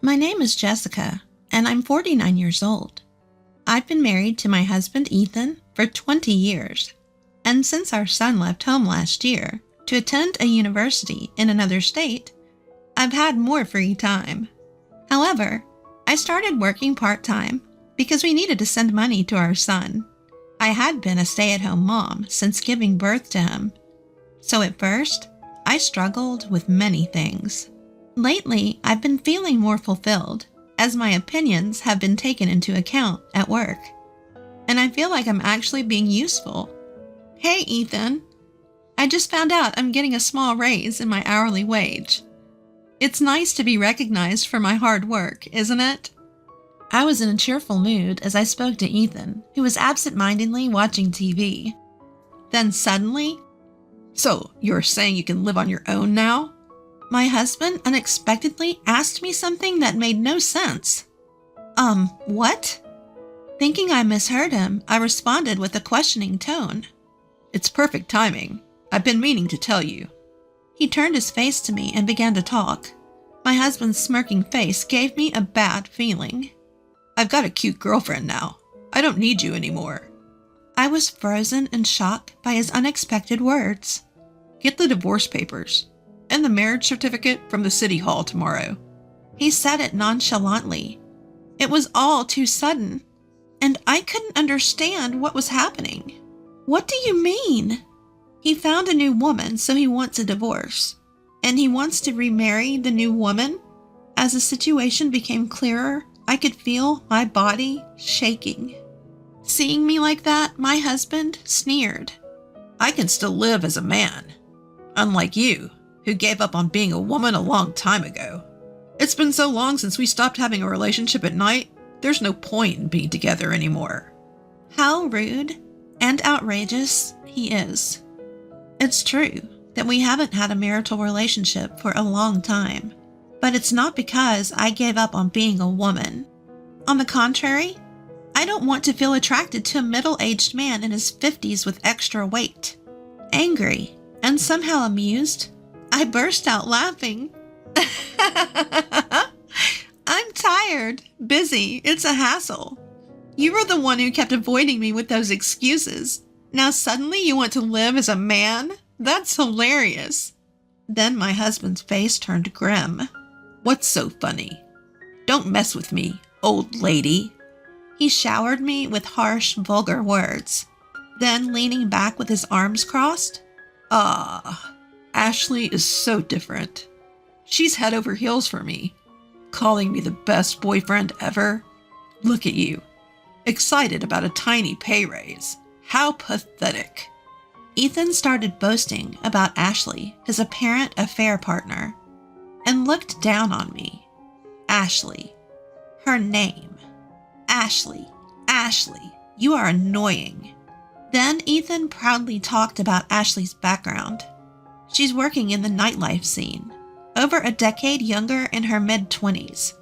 My name is Jessica, and I'm 49 years old. I've been married to my husband Ethan for 20 years, and since our son left home last year to attend a university in another state, I've had more free time. However, I started working part-time because we needed to send money to our son. I had been a stay-at-home mom since giving birth to him, so at first, I struggled with many things. Lately, I've been feeling more fulfilled as my opinions have been taken into account at work, and I feel like I'm actually being useful. Hey, Ethan. I just found out I'm getting a small raise in my hourly wage. It's nice to be recognized for my hard work, isn't it? I was in a cheerful mood as I spoke to Ethan, who was absent-mindedly watching TV. Then suddenly, "So, you're saying you can live on your own now?" My husband unexpectedly asked me something that made no sense. What? Thinking I misheard him, I responded with a questioning tone. "It's perfect timing. I've been meaning to tell you." He turned his face to me and began to talk. My husband's smirking face gave me a bad feeling. "I've got a cute girlfriend now. I don't need you anymore." I was frozen in shock by his unexpected words. "Get the divorce papers and the marriage certificate from the city hall tomorrow." He said it nonchalantly. It was all too sudden, and I couldn't understand what was happening. What do you mean? He found a new woman, so he wants a divorce, and he wants to remarry the new woman? As the situation became clearer, I could feel my body shaking. Seeing me like that, my husband sneered. "I can still live as a man, unlike you, who gave up on being a woman a long time ago. It's been so long since we stopped having a relationship at night, there's no point in being together anymore." How rude and outrageous he is. It's true that we haven't had a marital relationship for a long time, but it's not because I gave up on being a woman. On the contrary, I don't want to feel attracted to a middle-aged man in his 50s with extra weight. Angry and somehow amused, I burst out laughing. "I'm tired, busy, it's a hassle. You were the one who kept avoiding me with those excuses. Now suddenly you want to live as a man? That's hilarious." Then my husband's face turned grim. "What's so funny? Don't mess with me, old lady." He showered me with harsh, vulgar words. Then, leaning back with his arms crossed, Ashley is so different. She's head over heels for me, calling me the best boyfriend ever. Look at you, excited about a tiny pay raise. How pathetic." Ethan started boasting about Ashley, his apparent affair partner, and looked down on me. Ashley. Her name. Ashley. Ashley. You are annoying. Then Ethan proudly talked about Ashley's background. She's working in the nightlife scene, over a decade younger in her mid-20s.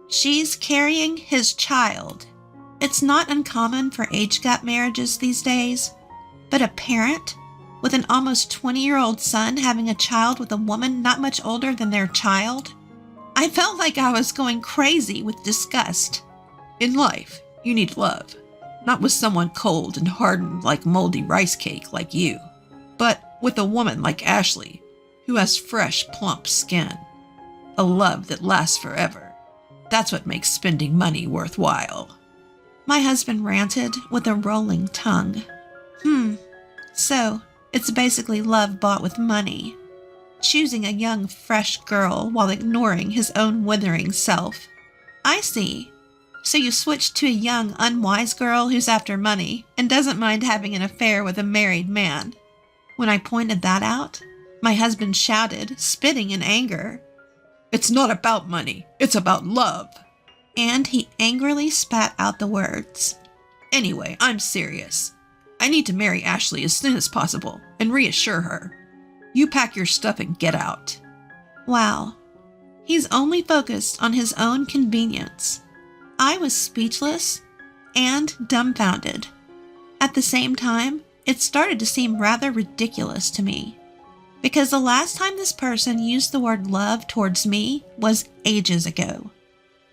She's carrying his child. It's not uncommon for age gap marriages these days, but a parent with an almost 20-year-old son having a child with a woman not much older than their child? I felt like I was going crazy with disgust. In life, you need love, not with someone cold and hardened like moldy rice cake like you, but with a woman like Ashley, who has fresh, plump skin. A love that lasts forever. That's what makes spending money worthwhile." My husband ranted with a rolling tongue. So it's basically love bought with money. Choosing a young, fresh girl while ignoring his own withering self. I see. So you switched to a young, unwise girl who's after money and doesn't mind having an affair with a married man. When I pointed that out, my husband shouted, spitting in anger. "It's not about money, it's about love." And he angrily spat out the words. "Anyway, I'm serious. I need to marry Ashley as soon as possible and reassure her. You pack your stuff and get out." Wow. He's only focused on his own convenience. I was speechless and dumbfounded. At the same time, it started to seem rather ridiculous to me, because the last time this person used the word love towards me was ages ago.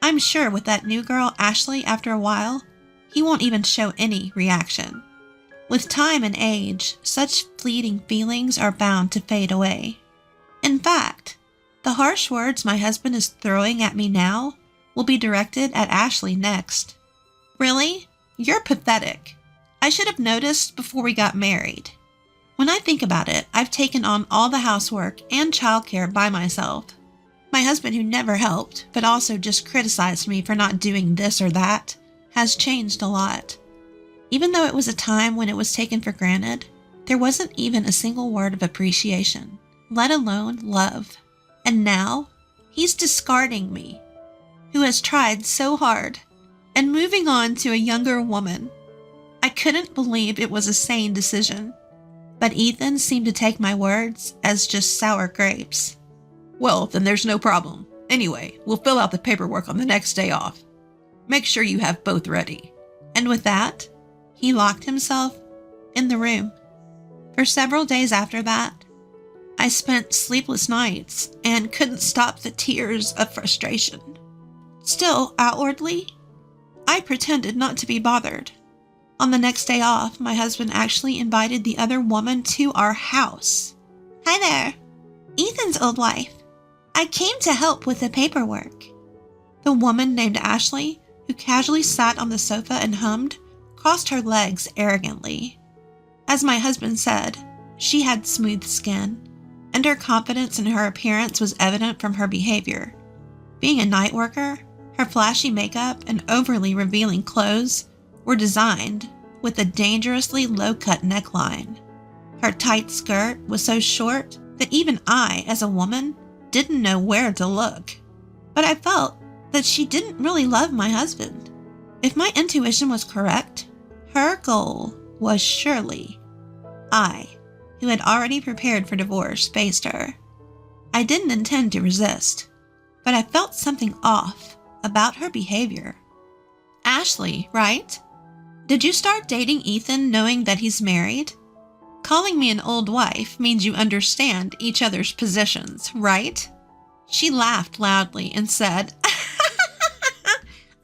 I'm sure with that new girl, Ashley, after a while, he won't even show any reaction. With time and age, such fleeting feelings are bound to fade away. In fact, the harsh words my husband is throwing at me now will be directed at Ashley next. Really? You're pathetic. I should have noticed before we got married. When I think about it, I've taken on all the housework and childcare by myself. My husband, who never helped, but also just criticized me for not doing this or that, has changed a lot. Even though it was a time when it was taken for granted, there wasn't even a single word of appreciation, let alone love. And now, he's discarding me, who has tried so hard, and moving on to a younger woman. I couldn't believe it was a sane decision, but Ethan seemed to take my words as just sour grapes. Well, then there's no problem. Anyway, we'll fill out the paperwork on the next day off. Make sure you have both ready. And with that, he locked himself in the room. For several days after that, I spent sleepless nights and couldn't stop the tears of frustration. Still, outwardly, I pretended not to be bothered. On the next day off, my husband actually invited the other woman to our house. Hi there, Ethan's old wife. I came to help with the paperwork. The woman named Ashley, who casually sat on the sofa and hummed, crossed her legs arrogantly. As my husband said, she had smooth skin, and her confidence in her appearance was evident from her behavior. Being a night worker, her flashy makeup and overly revealing clothes were designed with a dangerously low-cut neckline. Her tight skirt was so short that even I, as a woman, didn't know where to look. But I felt that she didn't really love my husband. If my intuition was correct, her goal was surely I, who had already prepared for divorce, faced her. I didn't intend to resist, but I felt something off about her behavior. Ashley, right? Did you start dating Ethan knowing that he's married? Calling me an old wife means you understand each other's positions, right? She laughed loudly and said,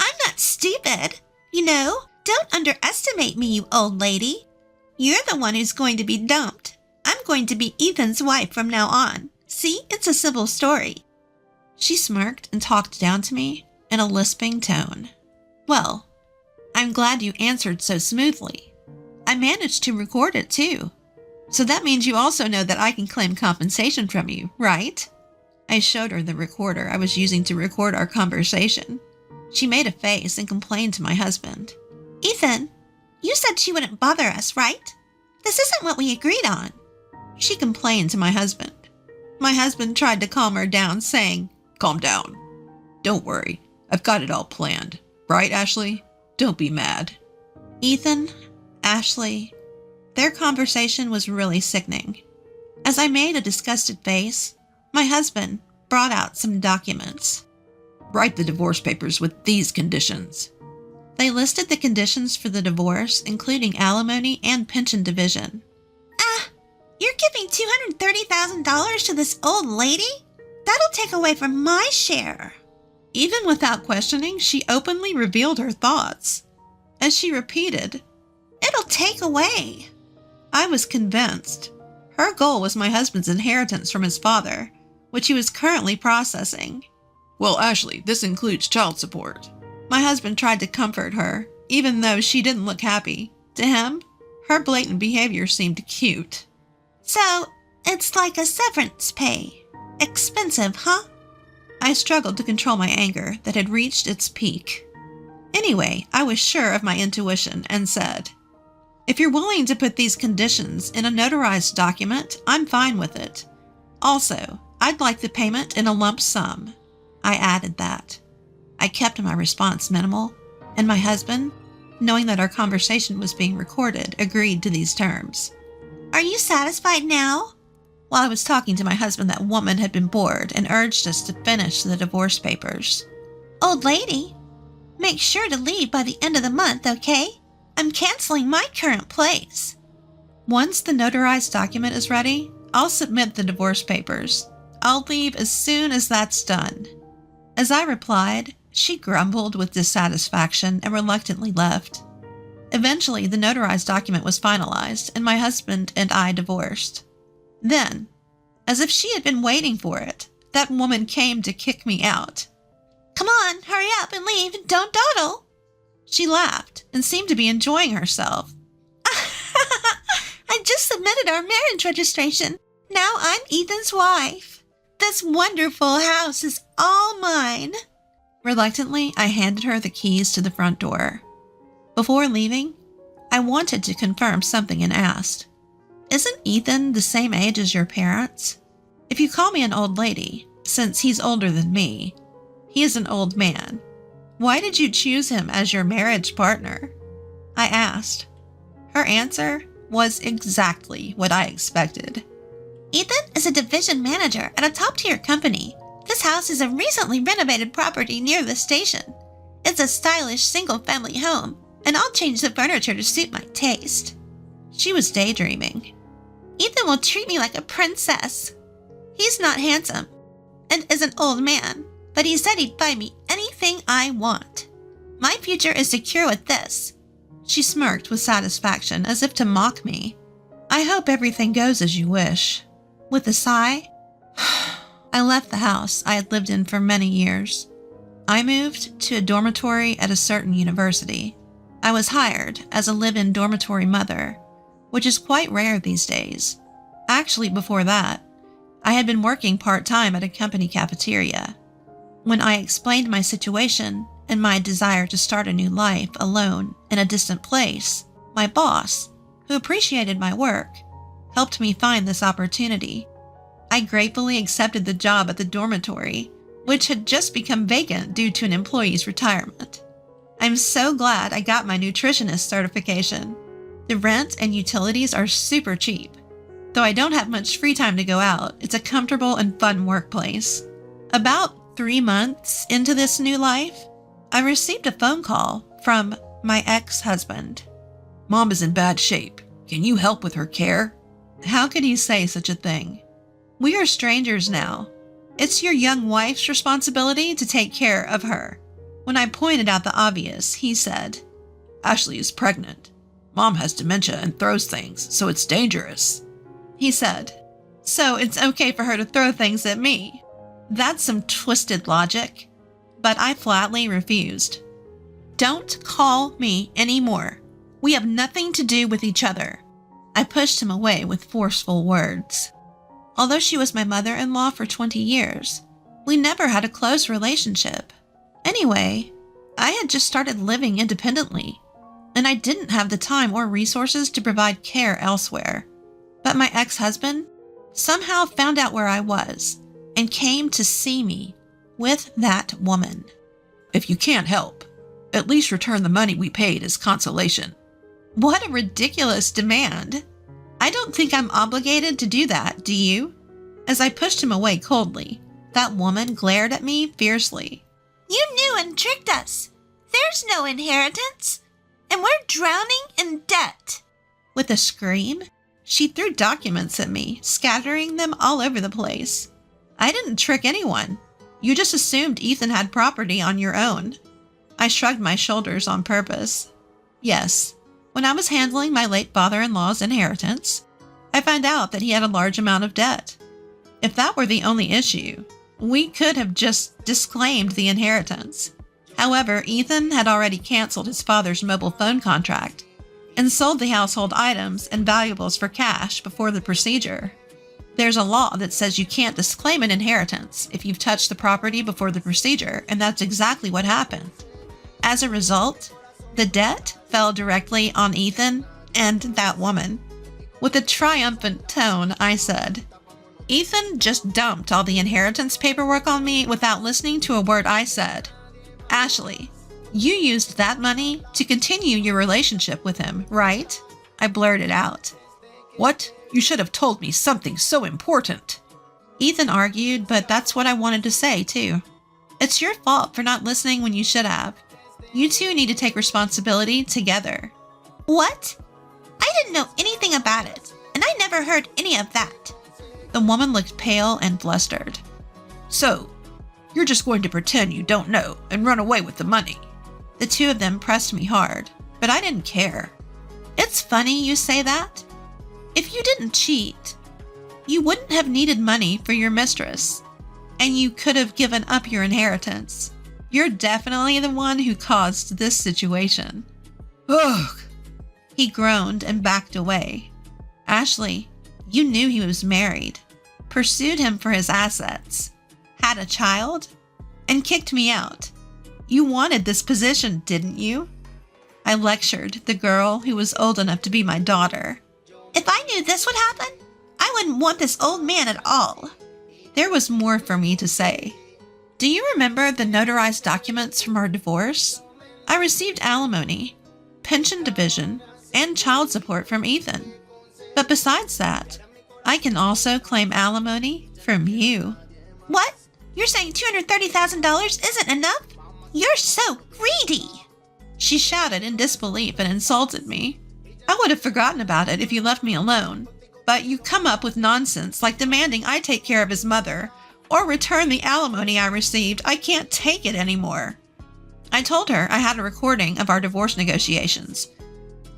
I'm not stupid. You know, don't underestimate me, you old lady. You're the one who's going to be dumped. I'm going to be Ethan's wife from now on. See, it's a simple story. She smirked and talked down to me in a lisping tone. Well, I'm glad you answered so smoothly. I managed to record it too. So that means you also know that I can claim compensation from you, right? I showed her the recorder I was using to record our conversation. She made a face and complained to my husband. Ethan, you said she wouldn't bother us, right? This isn't what we agreed on. She complained to my husband. My husband tried to calm her down, saying, Calm down. Don't worry. I've got it all planned. Right, Ashley? Don't be mad. Ethan, Ashley, their conversation was really sickening. As I made a disgusted face, my husband brought out some documents. Write the divorce papers with these conditions. They listed the conditions for the divorce, including alimony and pension division. You're giving $230,000 to this old lady? That'll take away from my share. Even without questioning, she openly revealed her thoughts. As she repeated, It'll take away. I was convinced. Her goal was my husband's inheritance from his father, which he was currently processing. Well, Ashley, this includes child support. My husband tried to comfort her, even though she didn't look happy. To him, her blatant behavior seemed cute. So, it's like a severance pay. Expensive, huh? I struggled to control my anger that had reached its peak. Anyway, I was sure of my intuition and said, If you're willing to put these conditions in a notarized document, I'm fine with it. Also, I'd like the payment in a lump sum. I added that. I kept my response minimal, and my husband, knowing that our conversation was being recorded, agreed to these terms. Are you satisfied now? While I was talking to my husband, that woman had been bored and urged us to finish the divorce papers. Old lady, make sure to leave by the end of the month, okay? I'm canceling my current place. Once the notarized document is ready, I'll submit the divorce papers. I'll leave as soon as that's done. As I replied, She grumbled with dissatisfaction and reluctantly left. Eventually, the notarized document was finalized, and my husband and I divorced. Then, as if she had been waiting for it, that woman came to kick me out. "Come on, hurry up and leave, and don't dawdle." She laughed and seemed to be enjoying herself. "I just submitted our marriage registration. Now I'm Ethan's wife. This wonderful house is all mine." Reluctantly, I handed her the keys to the front door. Before leaving, I wanted to confirm something and asked, "Isn't Ethan the same age as your parents? If you call me an old lady, since he's older than me, he is an old man. Why did you choose him as your marriage partner?" I asked. Her answer was exactly what I expected. "Ethan is a division manager at a top-tier company. This house is a recently renovated property near the station. It's a stylish single-family home, and I'll change the furniture to suit my taste." She was daydreaming. "Ethan will treat me like a princess. He's not handsome and is an old man, but he said he'd buy me anything I want. My future is secure with this." She smirked with satisfaction as if to mock me. "I hope everything goes as you wish." With a sigh, I left the house I had lived in for many years. I moved to a dormitory at a certain university. I was hired as a live-in dormitory mother, which is quite rare these days. Actually, before that, I had been working part-time at a company cafeteria. When I explained my situation and my desire to start a new life alone in a distant place, my boss, who appreciated my work, helped me find this opportunity. I gratefully accepted the job at the dormitory, which had just become vacant due to an employee's retirement. I'm so glad I got my nutritionist certification. The rent and utilities are super cheap. Though I don't have much free time to go out, it's a comfortable and fun workplace. About 3 months into this new life, I received a phone call from my ex-husband. "Mom is in bad shape. Can you help with her care?" How could he say such a thing? "We are strangers now. It's your young wife's responsibility to take care of her." When I pointed out the obvious, he said, "Ashley is pregnant. Mom has dementia and throws things, so it's dangerous." He said, "So it's okay for her to throw things at me." That's some twisted logic. But I flatly refused. "Don't call me anymore. We have nothing to do with each other." I pushed him away with forceful words. Although she was my mother-in-law for 20 years, we never had a close relationship. Anyway, I had just started living independently, and I didn't have the time or resources to provide care elsewhere. But my ex-husband somehow found out where I was and came to see me with that woman. "If you can't help, at least return the money we paid as consolation." What a ridiculous demand. I don't think I'm obligated to do that, do you? As I pushed him away coldly, that woman glared at me fiercely. "You knew and tricked us. There's no inheritance, and we're drowning in debt." With a scream, she threw documents at me, scattering them all over the place. "I didn't trick anyone. You just assumed Ethan had property on your own." I shrugged my shoulders on purpose. Yes, when I was handling my late father-in-law's inheritance, I found out that he had a large amount of debt. If that were the only issue, we could have just disclaimed the inheritance. However, Ethan had already canceled his father's mobile phone contract and sold the household items and valuables for cash before the procedure. There's a law that says you can't disclaim an inheritance if you've touched the property before the procedure, and that's exactly what happened. As a result, the debt fell directly on Ethan and that woman. With a triumphant tone, I said, "Ethan just dumped all the inheritance paperwork on me without listening to a word I said. Ashley, you used that money to continue your relationship with him, right?" I blurted out. "What? You should have told me something so important." Ethan argued, but that's what I wanted to say, too. It's your fault for not listening when you should have. You two need to take responsibility together. "What? I didn't know anything about it, and I never heard any of that." The woman looked pale and flustered. "So, You're just going to pretend you don't know and run away with the money. The two of them pressed me hard, but I didn't care. It's funny you say that. If you didn't cheat, you wouldn't have needed money for your mistress, and you could have given up your inheritance. You're definitely the one who caused this situation. Ugh. He groaned and backed away. Ashley, you knew he was married, pursued him for his assets, had a child, and kicked me out. You wanted this position, didn't you? I lectured the girl who was old enough to be my daughter. If I knew this would happen, I wouldn't want this old man at all. There was more for me to say. Do you remember the notarized documents from our divorce? I received alimony, pension division, and child support from Ethan. But besides that, I can also claim alimony from you. What? You're saying $230,000 isn't enough? You're so greedy! She shouted in disbelief and insulted me. I would have forgotten about it if you left me alone, but you come up with nonsense like demanding I take care of his mother or return the alimony I received. I can't take it anymore. I told her I had a recording of our divorce negotiations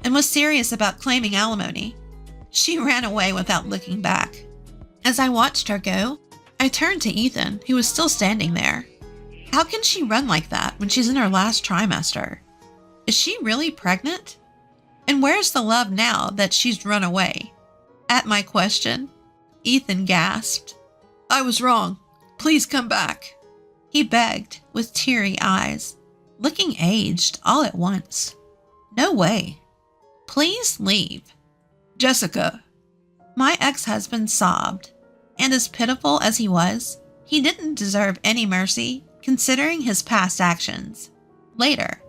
and was serious about claiming alimony. She ran away without looking back. As I watched her go, I turned to Ethan, who was still standing there. How can she run like that when she's in her last trimester? Is she really pregnant? And where's the love now that she's run away? At my question, Ethan gasped. I was wrong. Please come back. He begged with teary eyes, looking aged all at once. No way. Please leave. Jessica. My ex-husband sobbed, and as pitiful as he was, he didn't deserve any mercy considering his past actions. Later,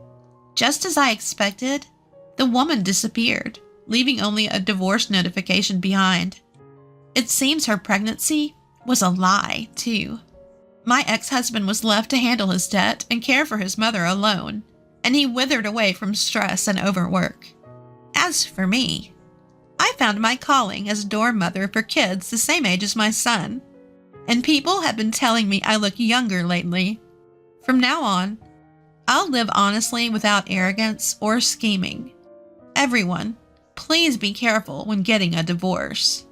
just as I expected, the woman disappeared, leaving only a divorce notification behind. It seems her pregnancy was a lie, too. My ex-husband was left to handle his debt and care for his mother alone, and he withered away from stress and overwork. As for me, I found my calling as dorm mother for kids the same age as my son, and people have been telling me I look younger lately. From now on, I'll live honestly without arrogance or scheming. Everyone, please be careful when getting a divorce.